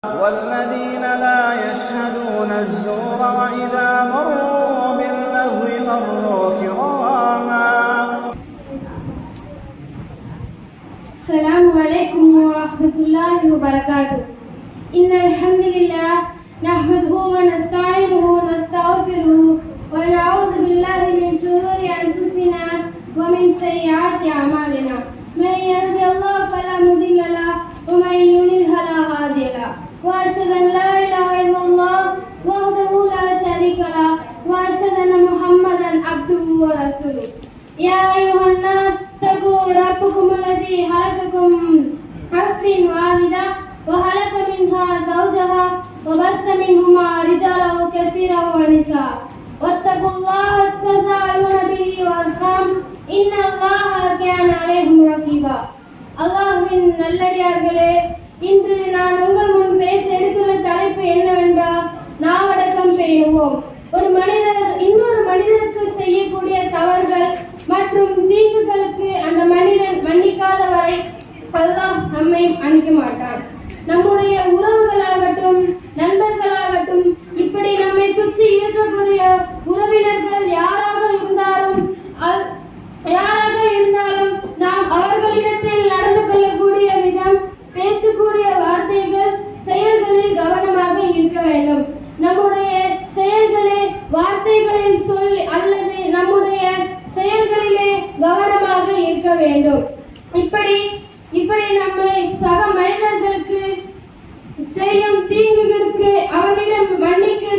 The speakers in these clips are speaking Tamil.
والذين لا يشهدون الزور وإذا مروا باللغو مروا كراما. السلام عليكم ورحمة الله وبركاته. إن الحمد لله نحمده ونستعينه ونستغفره ونعوذ بالله من شرور أنفسنا ومن سيئات أعمالنا. من يهد الله فلا مضل له ومن يضلل فلا هادي له. وأشهد أن لا إله إلا الله وحده لا شريك له وأشهد أن محمدا عبده ورسوله. يا أيها الناس اتقوا ربكم الذي خلقكم من نفس واحدة وخلق منها زوجها وبث منهما رجالا كثيرا ونساء واتقوا الله تساءلون به والأرحام إن الله كان عليكم رقيبا. அல்லாஹ்வின் நல்லடியார்களே, இன்று நான் உங்கள் முன் பேச எடுத்துள்ள தலைப்பு என்னவென்றால் நாவடக்கம் பேணுவோம். ஒரு மனிதர் இன்னொரு மனிதருக்கு செய்யக்கூடிய தவறுகள் மற்றும் தீங்குகளுக்கு அந்த மனிதன் மன்னிக்காத வரை அல்லாஹ் நம்மை மன்னிக்க மாட்டான். நம்முடைய உறவுகளாகட்டும் நண்பர்களாகட்டும் இப்படி நம்மை சுற்றி இருக்கக்கூடிய உறவினர்கள் யாராக இருந்தாலும் நாம் அவர்களிடத்தில் நடந்து கொள்ளக்கூடிய விதம், பேசக்கூடிய வார்த்தைகள், செயல்களில் கவனமாக இருக்க வேண்டும். நம்முடைய செயல்களே வார்த்தைகளில் சொல் அல்லது நம்முடைய செயல்களிலே கவனமாக இருக்க வேண்டும். இப்படி நம்மை சக மனிதர்களுக்கு செய்யும் தீங்குகளுக்கு அவனிடம் மன்னிப்பு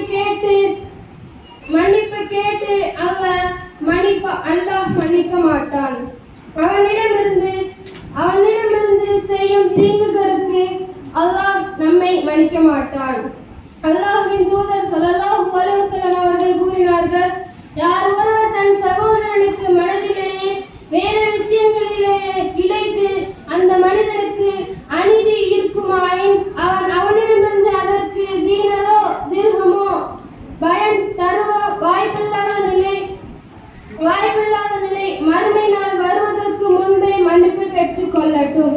கேட்டு அல்லாஹ் மன்னிக்க மாட்டான். அவனிடமிருந்து செய்யும் தீங்குகளுக்கு அல்லாஹ் நம்மை மன்னிக்க மாட்டான். அல்லாஹ்வின் தூதர் ஸல்லல்லாஹு அலைஹி வஸல்லம் அவர்கள் கூறினார்கள், யார் ஒருவர் தன் சகோதரனுக்கு மனதிலேயே வேறு விஷயங்களிலேயே இழைத்து அந்த மனிதனுக்கு அநீதி இருக்குமாயின் அவனிடமிருந்து அதற்கு தீனரோ திர்ஹமோ பயன் தருவ வாய்ப்பில்லாத நிலை மறுமை நாள் வருவதற்கு முன்பே மன்னிப்பு பெற்றுக் கொள்ளட்டும்.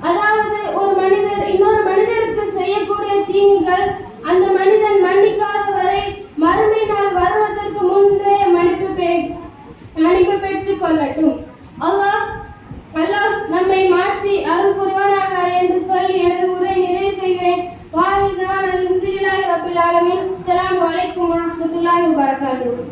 அதாவது ஒரு மனிதர் இன்னொரு மனிதருக்கு செய்யக்கூடிய தீங்குகள் அந்த மனிதன் மன்னிக்காத வரை மறுமை நாள் வருவதற்கு முன்பே மன்னிப்பு பெற்றுக் கொள்ளட்டும். அல்லாஹ் நம்மை மாற்றி அருள் புரிவானாக என்று சொல்லி எனது உரை நிறைவு செய்கிறேன். வாஹிதான் அல்ஹம்துலில்லாஹி ரப்பில் ஆலமீன். அஸ்ஸலாமு அலைக்கும் வரஹ்மத்துல்லாஹி வபரகாத்துஹு.